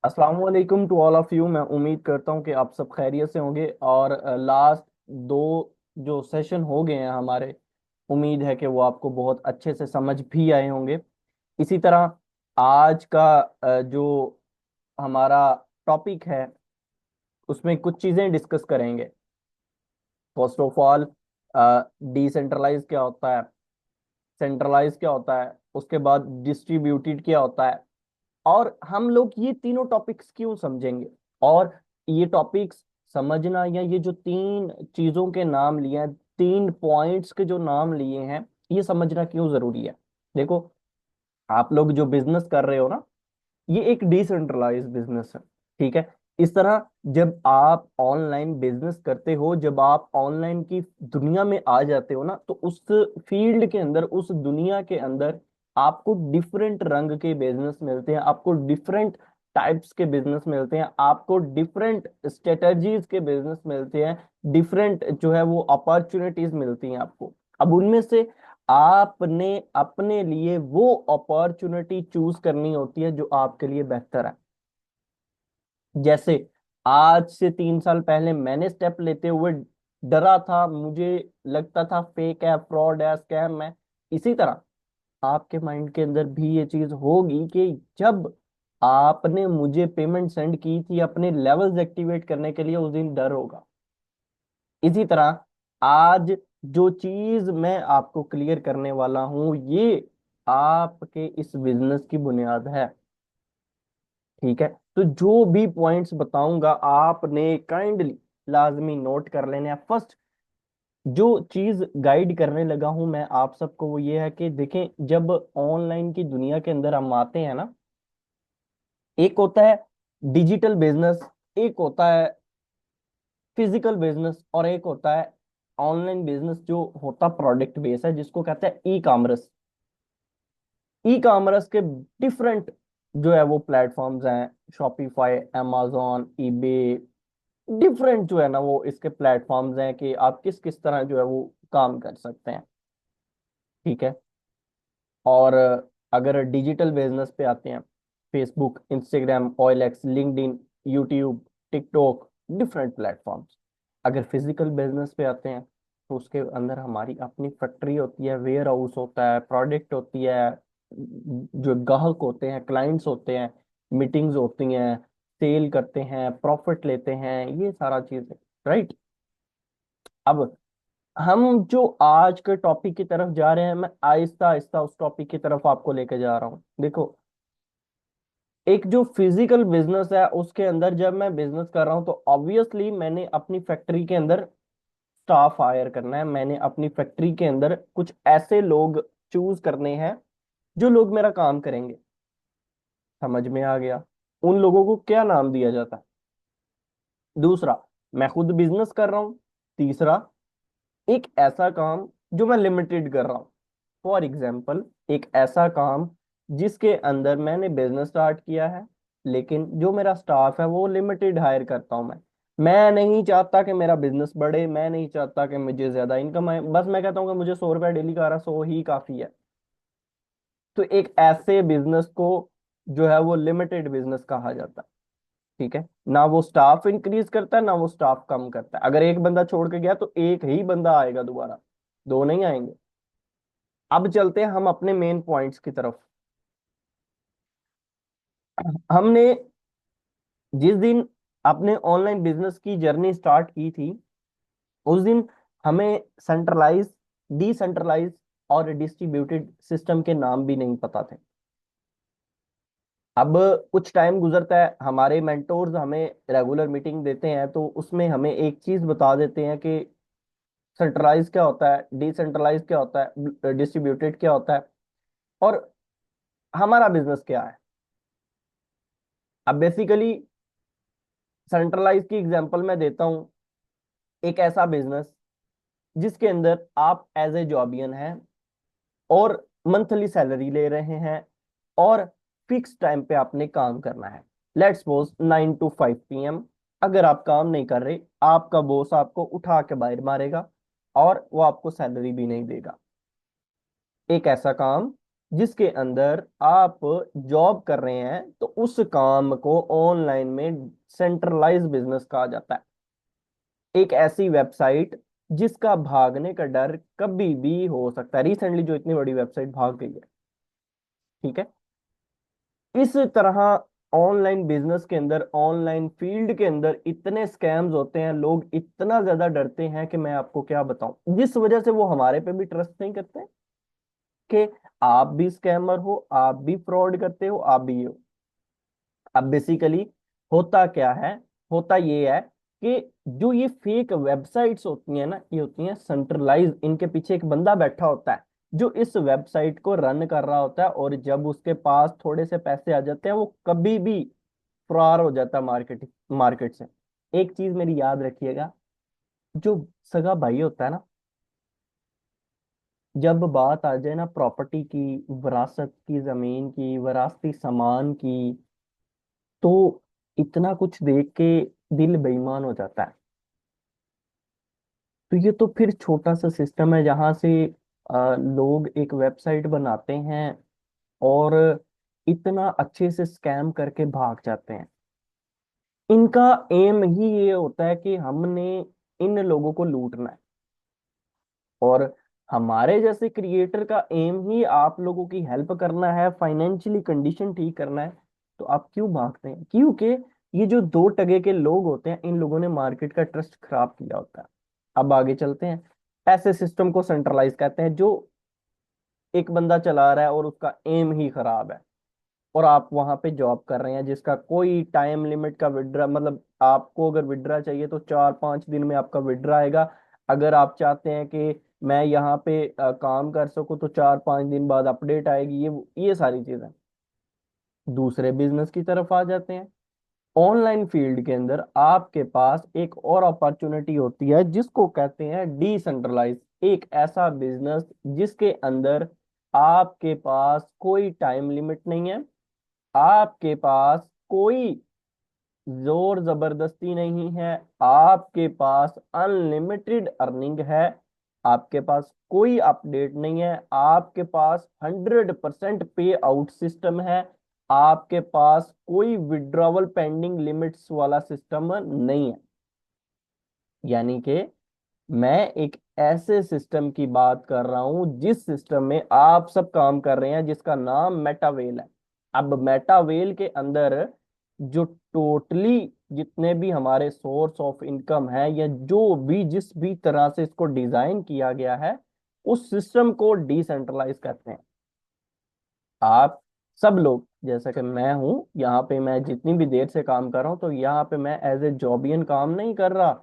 अस्सलाम वालेकुम to all of you. मैं उम्मीद करता हूँ कि आप सब खैरियत से होंगे और लास्ट दो जो सेशन हो गए हैं हमारे, उम्मीद है कि वो आपको बहुत अच्छे से समझ भी आए होंगे। इसी तरह आज का जो हमारा टॉपिक है उसमें कुछ चीज़ें डिस्कस करेंगे। फर्स्ट ऑफ ऑल, डिसेंट्रलाइज क्या होता है, सेंट्रलाइज क्या होता है, उसके बाद डिस्ट्रीब्यूटेड क्या होता है, और हम लोग ये तीनों टॉपिक्स क्यों समझेंगे। और ये टॉपिक्स समझना, या ये जो तीन चीजों के नाम लिए हैं, तीन पॉइंट्स के जो नाम लिए हैं, ये समझना क्यों जरूरी है। देखो, आप लोग जो बिजनेस कर रहे हो ना, ये एक डिसेंट्रलाइज बिजनेस है। ठीक है। इस तरह जब आप ऑनलाइन बिजनेस करते हो, जब आप ऑनलाइन की दुनिया में आ जाते हो ना, तो उस फील्ड के अंदर, उस दुनिया के अंदर आपको डिफरेंट रंग के बिजनेस मिलते हैं, आपको डिफरेंट टाइप्स के बिजनेस मिलते हैं, आपको डिफरेंट स्ट्रेटजीज के बिजनेस मिलते हैं, डिफरेंट जो है वो अपॉर्चुनिटीज मिलती हैं आपको। अब उनमें से आपने अपने लिए वो अपॉर्चुनिटी चूज करनी होती है जो आपके लिए बेहतर है। जैसे आज से 3 साल पहले मैंने स्टेप लेते हुए डरा था, मुझे लगता था फेक है, फ्रॉड है, स्कैम है। इसी तरह आपके माइंड के अंदर भी ये चीज होगी कि जब आपने मुझे पेमेंट सेंड की थी अपने लेवल्स एक्टिवेट करने के लिए, उस दिन डर होगा। इसी तरह आज जो चीज मैं आपको क्लियर करने वाला हूं, ये आपके इस बिजनेस की बुनियाद है। ठीक है। तो जो भी पॉइंट्स बताऊंगा आपने काइंडली लाजमी नोट कर लेने हैं। फर्स्ट जो चीज गाइड करने लगा हूं मैं आप सबको, वो ये है कि देखें, जब ऑनलाइन की दुनिया के अंदर हम आते हैं ना, एक होता है डिजिटल बिजनेस, एक होता है फिजिकल बिजनेस, और एक होता है ऑनलाइन बिजनेस जो होता प्रोडक्ट बेस है, जिसको कहते हैं ई कॉमर्स। ई कॉमर्स के डिफरेंट जो है वो प्लेटफॉर्म्स हैं, शॉपिफाई, amazon, ईबे, डिफरेंट जो है ना वो इसके प्लेटफॉर्म्स हैं कि आप किस किस तरह जो है वो काम कर सकते हैं। ठीक है। और अगर डिजिटल बिजनेस पे आते हैं, Facebook, Instagram, OLX, LinkedIn, YouTube, TikTok, different platforms. अगर फिजिकल बिजनेस पे आते हैं, तो उसके अंदर हमारी अपनी फैक्ट्री होती है, वेयर हाउस होता है, प्रोडक्ट होती है, जो ग्राहक होते हैं, क्लाइंट्स होते हैं, मीटिंग्स होती हैं, सेल करते हैं, प्रॉफिट लेते हैं, ये सारा चीज है। राइट। अब हम जो आज के टॉपिक की तरफ जा रहे हैं, मैं आहिस्ता आहिस्ता उस टॉपिक की तरफ आपको लेके जा रहा हूँ। देखो, एक जो फिजिकल बिजनेस है उसके अंदर जब मैं बिजनेस कर रहा हूँ, तो ऑब्वियसली मैंने अपनी फैक्ट्री के अंदर स्टाफ हायर करना है, मैंने अपनी फैक्ट्री के अंदर कुछ ऐसे लोग चूज करने हैं जो लोग मेरा काम करेंगे। समझ में आ गया? उन लोगों को क्या नाम दिया जाता है? दूसरा, मैं खुद बिजनेस कर रहा हूँ। तीसरा, एक ऐसा काम जो मैं लिमिटेड कर रहा हूँ। फॉर एग्जाम्पल, एक ऐसा काम जिसके अंदर मैंने बिजनेस स्टार्ट किया है, लेकिन जो मेरा स्टाफ है वो लिमिटेड हायर करता हूं मैं नहीं चाहता कि मेरा बिजनेस बढ़े, मैं नहीं चाहता कि मुझे ज्यादा इनकम आए, बस मैं कहता हूँ कि मुझे 100 रुपया डेली का आ रहा, 100 ही काफी है। तो एक ऐसे बिजनेस को जो है वो लिमिटेड बिजनेस कहा जाता है। ठीक है। ना वो स्टाफ इंक्रीज करता है, ना वो स्टाफ कम करता है। अगर एक बंदा छोड़ के गया तो एक ही बंदा आएगा दोबारा, दो नहीं आएंगे। अब चलते हैं हम अपने मेन पॉइंट्स की तरफ। हमने जिस दिन अपने ऑनलाइन बिजनेस की जर्नी स्टार्ट की थी, उस दिन हमें सेंट्रलाइज, डिसेंट्रलाइज और डिस्ट्रीब्यूटेड सिस्टम के नाम भी नहीं पता थे। अब कुछ टाइम गुजरता है, हमारे मेंटोर्स हमें रेगुलर मीटिंग देते हैं, तो उसमें हमें एक चीज बता देते हैं कि सेंट्रलाइज क्या होता है, डिसेंट्रलाइज क्या होता है, डिस्ट्रीब्यूटेड क्या होता है, और हमारा बिजनेस क्या है। अब बेसिकली सेंट्रलाइज की एग्जांपल मैं देता हूँ। एक ऐसा बिजनेस जिसके अंदर आप एज ए जॉबियन हैं और मंथली सैलरी ले रहे हैं, और फिक्स टाइम पे आपने काम करना है। Let's suppose 9 to 5 PM। अगर आप काम नहीं कर रहे, आपका बॉस आपको उठा के बाहर मारेगा और वो आपको सैलरी भी नहीं देगा। एक ऐसा काम जिसके अंदर आप जॉब कर रहे हैं, तो उस काम को ऑनलाइन में सेंट्रलाइज बिजनेस कहा जाता है। एक ऐसी वेबसाइट जिसका भागने का डर कभी भी हो सकता है। रिसेंटली जो इतनी बड़ी वेबसाइट भाग गई है, ठीक है। इस तरह ऑनलाइन बिजनेस के अंदर, ऑनलाइन फील्ड के अंदर इतने स्कैम्स होते हैं, लोग इतना ज्यादा डरते हैं कि मैं आपको क्या बताऊं, जिस वजह से वो हमारे पे भी ट्रस्ट नहीं करते कि आप भी स्कैमर हो, आप भी फ्रॉड करते हो, आप भी ये हो। अब बेसिकली होता क्या है, होता ये है कि जो ये फेक वेबसाइट्स होती हैं ना, ये होती हैं सेंट्रलाइज। इनके पीछे एक बंदा बैठा होता है जो इस वेबसाइट को रन कर रहा होता है, और जब उसके पास थोड़े से पैसे आ जाते हैं, वो कभी भी फरार हो जाता है मार्केट से। एक चीज मेरी याद रखिएगा, जो सगा भाई होता है ना, जब बात आ जाए ना प्रॉपर्टी की, विरासत की, जमीन की, विरासती सामान की, तो इतना कुछ देख के दिल बेईमान हो जाता है। तो ये तो फिर छोटा सा सिस्टम है जहां से लोग एक वेबसाइट बनाते हैं और इतना अच्छे से स्कैम करके भाग जाते हैं। इनका एम ही ये होता है कि हमने इन लोगों को लूटना है, और हमारे जैसे क्रिएटर का एम ही आप लोगों की हेल्प करना है, फाइनेंशियली कंडीशन ठीक करना है। तो आप क्यों भागते हैं? क्योंकि ये जो दो टगे के लोग होते हैं, इन लोगों ने मार्केट का ट्रस्ट खराब किया होता है। अब आगे चलते हैं। ऐसे सिस्टम को सेंट्रलाइज कहते हैं, जो एक बंदा चला रहा है और उसका एम ही खराब है, और आप वहां पे जॉब कर रहे हैं जिसका कोई टाइम लिमिट का विड्रा, मतलब आपको अगर विड्रा चाहिए तो 4-5 दिन में आपका विड्रा आएगा। अगर आप चाहते हैं कि मैं यहाँ पे काम कर सकूं, तो 4-5 दिन बाद अपडेट आएगी। ये सारी चीजें। दूसरे बिजनेस की तरफ आ जाते हैं। ऑनलाइन फील्ड के अंदर आपके पास एक और अपॉर्चुनिटी होती है जिसको कहते हैं डिसेंट्रलाइज। एक ऐसा बिजनेस जिसके अंदर आपके पास कोई टाइम लिमिट नहीं है, आपके पास कोई जोर जबरदस्ती नहीं है, आपके पास अनलिमिटेड अर्निंग है, आपके पास कोई अपडेट नहीं है, आपके पास 100% पे आउट सिस्टम है, आपके पास कोई विड्रॉवल पेंडिंग लिमिट्स वाला सिस्टम नहीं है। यानी कि मैं एक ऐसे सिस्टम की बात कर रहा हूं जिस सिस्टम में आप सब काम कर रहे हैं, जिसका नाम मेटावेल है। अब मेटावेल के अंदर जो टोटली जितने भी हमारे सोर्स ऑफ इनकम है, या जो भी जिस भी तरह से इसको डिजाइन किया गया है, उस सिस्टम को डिसेंट्रलाइज कहते हैं। आप सब लोग, जैसा कि मैं हूं यहाँ पे, मैं जितनी भी देर से काम कर रहा हूं, तो यहाँ पे मैं एज ए जॉबियन काम नहीं कर रहा,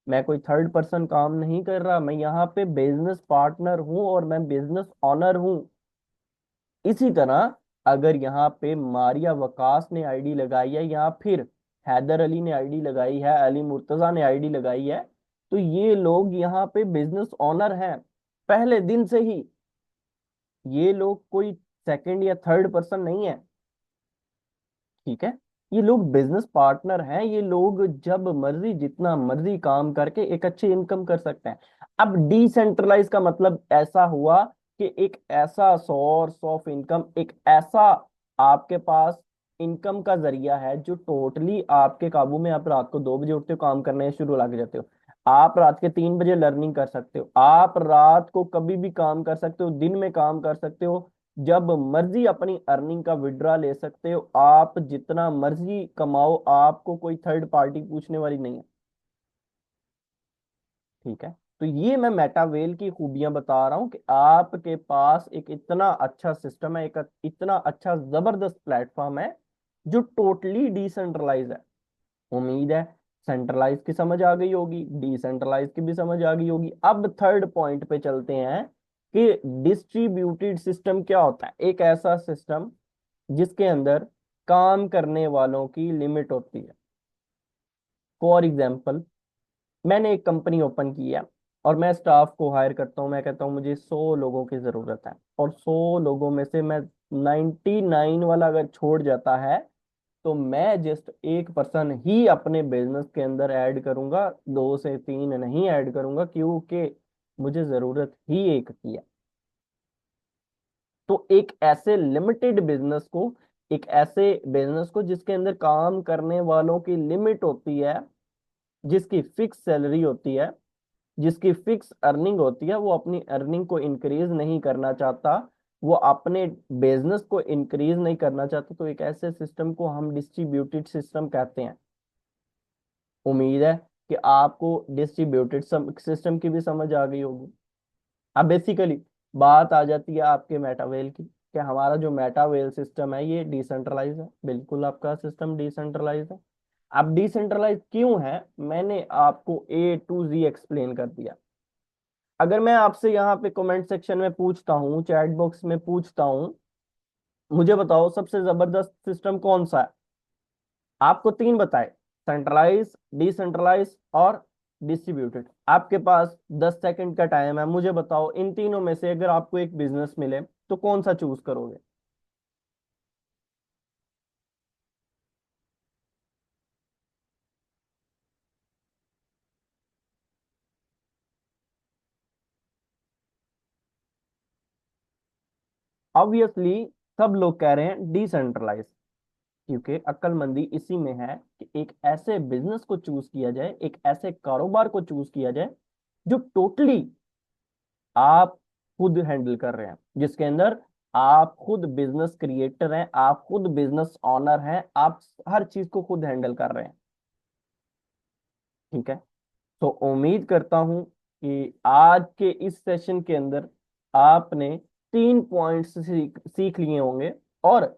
मैं कोई थर्ड पर्सन काम नहीं कर रहा, मैं यहाँ पे बिजनेस पार्टनर हूँ और मैं बिजनेस ऑनर हूँ। इसी तरह अगर यहाँ पे मारिया वकास ने आईडी लगाई है, या फिर हैदर अली ने आईडी लगाई है, अली मुर्तजा ने आईडी लगाई है, तो ये लोग यहाँ पे बिजनेस ऑनर हैं पहले दिन से ही। ये लोग कोई सेकंड या थर्ड पर्सन नहीं है, ठीक है। ये लोग बिजनेस पार्टनर हैं। ये लोग जब मर्जी जितना मर्जी काम करके एक अच्छी इनकम कर सकते हैं। अब डिसेंट्रलाइज का मतलब ऐसा हुआ कि एक ऐसा सोर्स ऑफ इनकम, एक ऐसा आपके पास इनकम का जरिया है जो टोटली आपके काबू में। आप रात को 2 बजे उठते हो, काम करने शुरू लग जाते हो, आप रात के 3 बजे लर्निंग कर सकते हो, आप रात को कभी भी काम कर सकते हो, दिन में काम कर सकते हो, जब मर्जी अपनी अर्निंग का विड्रा ले सकते हो, आप जितना मर्जी कमाओ, आपको कोई थर्ड पार्टी पूछने वाली नहीं है, ठीक है। तो ये मैं मेटावेल की खूबियां बता रहा हूं कि आपके पास एक इतना अच्छा सिस्टम है, एक इतना अच्छा जबरदस्त प्लेटफॉर्म है जो टोटली डिसेंट्रलाइज है। उम्मीद है सेंट्रलाइज की समझ आ गई होगी, डिसेंट्रलाइज की भी समझ आ गई होगी। अब थर्ड पॉइंट पे चलते हैं कि डिस्ट्रीब्यूटेड सिस्टम क्या होता है। एक ऐसा सिस्टम जिसके अंदर काम करने वालों की लिमिट होती है। फॉर एग्जाम्पल, मैंने एक कंपनी ओपन की है और मैं स्टाफ को हायर करता हूँ। मैं कहता हूँ मुझे 100 लोगों की जरूरत है, और 100 लोगों में से मैं 99 वाला अगर छोड़ जाता है, तो मैं जस्ट एक पर्सन ही अपने बिजनेस के अंदर ऐड करूंगा, 2 से 3 नहीं ऐड करूंगा, क्योंकि मुझे जरूरत ही एक की है। तो एक ऐसे बिजनेस को जिसके अंदर काम करने वालों की लिमिट होती है, जिसकी फिक्स सैलरी होती है, जिसकी फिक्स अर्निंग होती है, वो अपनी अर्निंग को इंक्रीज नहीं करना चाहता, वो अपने बिजनेस को इंक्रीज नहीं करना चाहता, तो एक ऐसे सिस्टम को हम डिस्ट्रीब्यूटेड सिस्टम कहते हैं। उम्मीद है कि आपको डिस्ट्रीब्यूटेड सिस्टम की भी समझ आ गई होगी। अब बेसिकली बात आ जाती है आपके मेटावेल की, कि हमारा जो मेटावेल सिस्टम है ये डिसेंट्रलाइज है। बिल्कुल आपका सिस्टम डिसेंट्रलाइज है। अब डिसेंट्रलाइज क्यों है, मैंने आपको A to Z एक्सप्लेन कर दिया। अगर मैं आपसे यहाँ पे कमेंट सेक्शन में पूछता हूँ, चैट बॉक्स में पूछता हूँ, मुझे बताओ सबसे जबरदस्त सिस्टम कौन सा है, आपको तीन बताए, सेंट्रलाइज, डिसेंट्रलाइज और डिस्ट्रीब्यूटेड। आपके पास 10 सेकंड का टाइम है, मुझे बताओ इन तीनों में से अगर आपको एक बिजनेस मिले तो कौन सा चूज करोगे। ऑब्वियसली सब लोग कह रहे हैं डिसेंट्रलाइज, क्योंकि अक्लमंदी इसी में है कि एक ऐसे बिजनेस को चूज किया जाए, एक ऐसे कारोबार को चूज किया जाए जो टोटली आप खुद हैंडल कर रहे हैं, जिसके अंदर आप खुद बिजनेस क्रिएटर हैं, आप खुद बिजनेस ऑनर हैं, आप हर चीज को खुद हैंडल कर रहे हैं। ठीक है। तो उम्मीद करता हूं कि आज के इस सेशन के अंदर आपने 3 पॉइंट्स सीख लिए होंगे, और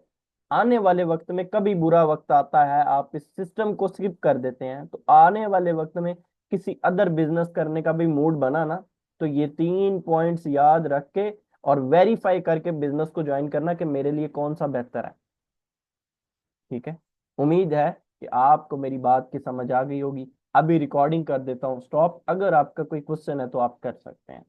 आने वाले वक्त में कभी बुरा वक्त आता है, आप इस सिस्टम को स्किप कर देते हैं, तो आने वाले वक्त में किसी अदर बिजनेस करने का भी मूड बना ना, तो ये 3 पॉइंट्स याद रख के और वेरीफाई करके बिजनेस को ज्वाइन करना कि मेरे लिए कौन सा बेहतर है। ठीक है। उम्मीद है कि आपको मेरी बात की समझ आ गई होगी। अभी रिकॉर्डिंग कर देता हूँ स्टॉप, अगर आपका कोई क्वेश्चन है तो आप कर सकते हैं।